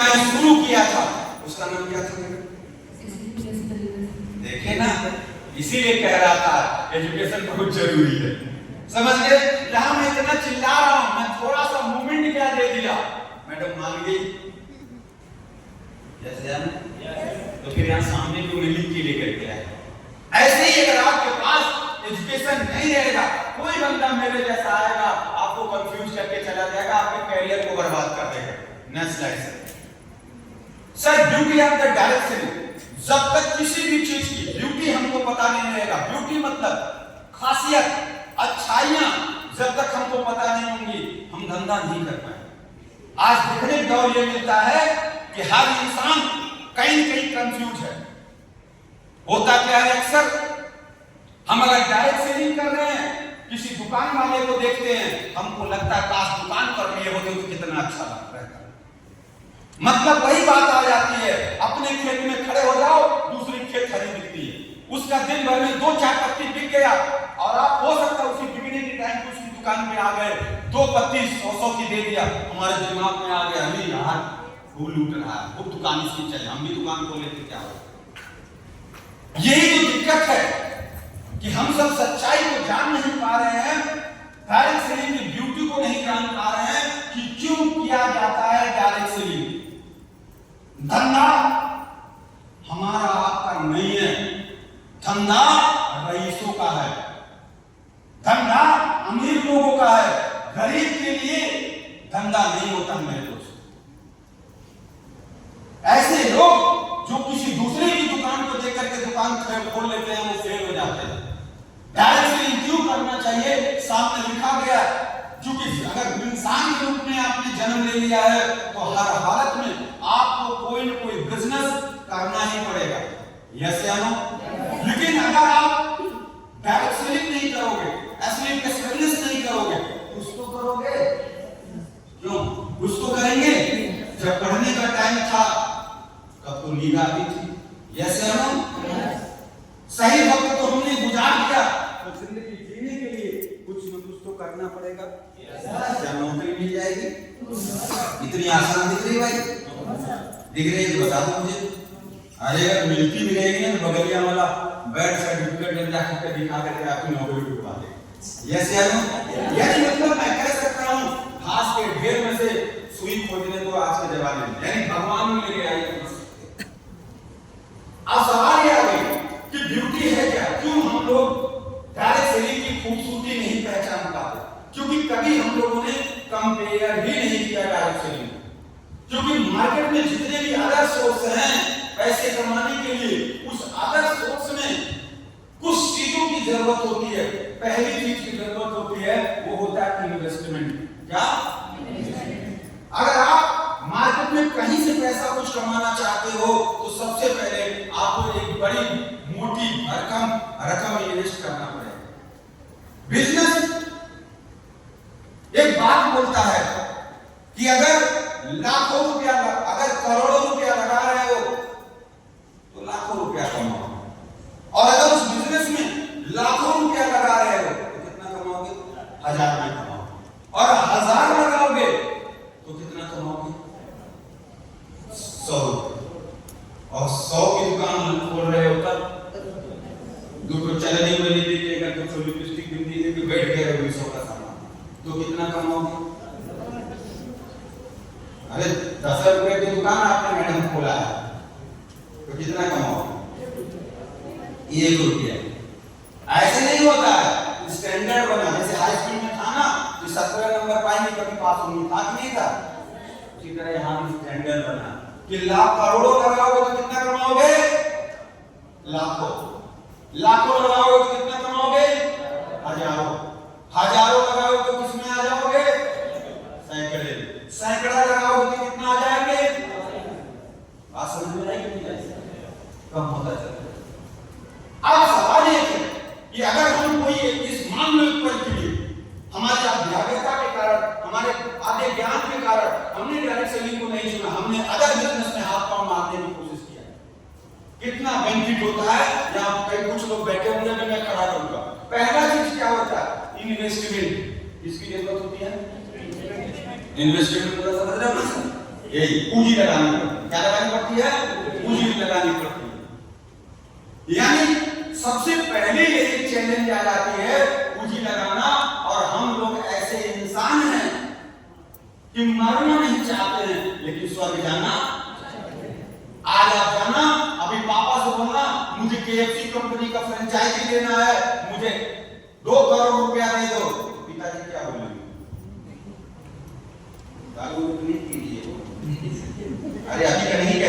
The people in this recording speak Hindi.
शुरू किया था उसका नाम क्या था? देखे ना, इसीलिए कह रहा था एजुकेशन बहुत जरूरी है। समझ गए? जहां मैं इतना चिल्ला रहा हूं, मैं थोड़ा सा मूवमेंट क्या दे दिया, मैडम मान गई। तो फिर यहाँ सामने क्यों नहीं लिख के लेकर के आए? ऐसे ही अगर आपके पास एजुकेशन नहीं रहेगा, कोई बंदा मेरे जैसा आएगा, आपको कंफ्यूज करके चला जाएगा, आपके कैरियर को बर्बाद कर देगा। Next slide sir. Beauty of the direction, जब तक किसी भी चीज की ब्यूटी हमको पता नहीं रहेगा, ब्यूटी मतलब खासियत, अच्छाइयां जब तक हमको पता नहीं होंगी, हम धंधा नहीं कर पाएंगे। आज देखने का दौर ये मिलता है कि हर इंसान कहीं न कहीं कंफ्यूज है। होता क्या है, अक्सर हम अगर डायरेक्ट सेलिंग कर रहे हैं, किसी दुकान वाले को देखते हैं, हमको लगता है काश दुकान पर लिए होते तो कितना अच्छा रहता। मतलब वही बात आ जाती है, अपने खेत में खड़े हो जाओ, दूसरी खेत हरी दिखती है, उसका दिन भर में 2-4 पत्ती बिक गया, और आप हो सकता है उसी बिकने के टाइम उसकी दुकान पे आ गए, 2 पत्ती 100 की दे दिया, हमारे दिमाग में आ गया, नहीं यार वो लूट रहा है, वो दुकान इसकी चाहिए, हम भी दुकान खोले तो क्या हो। यही तो दिक्कत है कि हम सब सच्चाई को जान नहीं पा रहे हैं, डायरेक्ट सेलिंग की ब्यूटी को नहीं जान पा रहे हैं कि क्यों किया जाता है डायरेक्ट सेलिंग। धंधा हमारा आपका नहीं है, धंधा रईसों का है, धंधा अमीर लोगों का है, गरीब के लिए धंधा नहीं होता। मेरे दोस्त, ऐसे लोग जो किसी दूसरे की दुकान को देख करके दुकान खोल लेते हैं, वो फेल हो जाते हैं। डायरेक्ट सेलिंग क्यों करना चाहिए, सामने लिखा गया, क्योंकि अगर इंसान के रूप में आपने जन्म ले लिया है तो हर हालत में आपको कोई न कोई बिजनेस करना ही पड़ेगा। यस या नो? लेकिन अगर आप डायरेक्ट सेलिंग नहीं करोगे, एफिलिएट बिजनेस नहीं करोगे, कुछ तो करोगे। क्यों कुछ तो करेंगे? जब पढ़ने का टाइम था तब तो नींद आती थी। यस या नो? सही वक्त तो हमने गुजार दिया, तो जिंदगी जीने के लिए कुछ न कुछ तो करना पड़ेगा। क्या नौकरी मिल जाएगी? इतनी आसान दिख रही भाई? दिख रही है तो बता दो मुझे। अरे अगर मिलती भी रहेगी ना, बगलिया वाला बैठ सर्टिफिकेट जाकर दिखा करके आपकी नौकरी छुपा दे। यस या नो? यानी मतलब मैं कह सकता हूँ, घास के ढेर में से सुई खोजने को आज के जमाने में, यानी भगवान ने लेके आई। अब सवाल ये आ गई कि ब्यूटी है क्या? क्यों हम लोग डायरेक्ट सेलिंग की खूबसूरती नहीं पहचान पाते? क्योंकि कभी हम लोगों ने कंपेयर ही नहीं किया डायरेक्ट सेलिंग। क्योंकि मार्केट में जितने भी अदर सोर्स हैं पैसे कमाने के लिए, उस अदर सोर्स में कुछ चीजों की जरूरत होती है। पहली चीज की जरूरत होती है वो होता है इन्वेस्टमेंट। क्या? अगर आप मार्केट में कहीं से पैसा कुछ कमाना चाहते हो तो सबसे पहले आपको एक बड़ी मोटी रकम इन्वेस्ट करना पड़ेगा। बिजनेस एक बात बोलता है कि अगर लाखों रुपया, अगर करोड़ों रुपया लगा रहे हो तो लाखों रुपया कमाओ, और अगर उस बिजनेस में लाखों रुपया लगा रहे हो तो कितना कमाओगे? 1000 में कमाओ, और 1000 लगाओगे तो कितना कमाओगे? 100 रुपये। और 100 की दुकान खोल रहे हो तब दो चलने में नहीं दीजिएगा, तो लिपस्टिक भी दीजिएगा, बैठ गया 200 का सामान, तो कितना कमाओगे? अरे 10 रुपए की दुकान आपने मैडम खोला है तो कितना कमाओगे? 1 रुपया। ऐसे नहीं होता है, स्टैंडर्ड बना। जैसे हाई स्कूल में था ना कि 17 नंबर पाएंगे कभी पास होंगे, था कि नहीं था? उसी तरह यहाँ भी स्टैंडर्ड बना कि लाख करोड़ों लगाओगे तो कितना कमाओगे? लाखों। लाखों लगाओगे तो कितना कमाओगे? हजारों। हजारों लगाओगे तो किसमें आ जाओगे? सैकड़े। सैकड़ा लगाओगे तो कितना आ जाएंगे? बात समझ में आएगी नहीं आएगी? कम होता चलता है। अब सवाल ये है कि अगर हम कोई इस मामले पर हमारे अभ्यागता के कारण, हमारे आधे ज्ञान के कारण हमने डायरेक्ट सेलिंग को नहीं चुना, हमने अदर बिजनेस में हाथ पांव मारने की कोशिश किया, कितना बेनिफिट होता है? यहाँ कई कुछ लोग बैठे होंगे, मैं खड़ा करूंगा। पहला चीज क्या होता है? इन्वेस्टमेंट। किसकी जरूरत होती है? इन्वेस्टमेंट पूरा समझ रहे हो? यही पूंजी लगानी पड़ती है। क्या लगानी पड़ती है? पूंजी लगानी पड़ती है। यानी सबसे पहले यही चैलेंज आ जाती है पूंजी लगाना। और हम लोग ऐसे इंसान हैं कि मरना नहीं चाहते हैं लेकिन स्वर्ग जाना। आज आप जाना, अभी पापा से बोलना मुझे KFC कंपनी का फ्रेंचाइजी लेना है, मुझे 2 करोड़ रुपया दे दो। पिताजी क्या बोलेंगे? अरे अभी का नहीं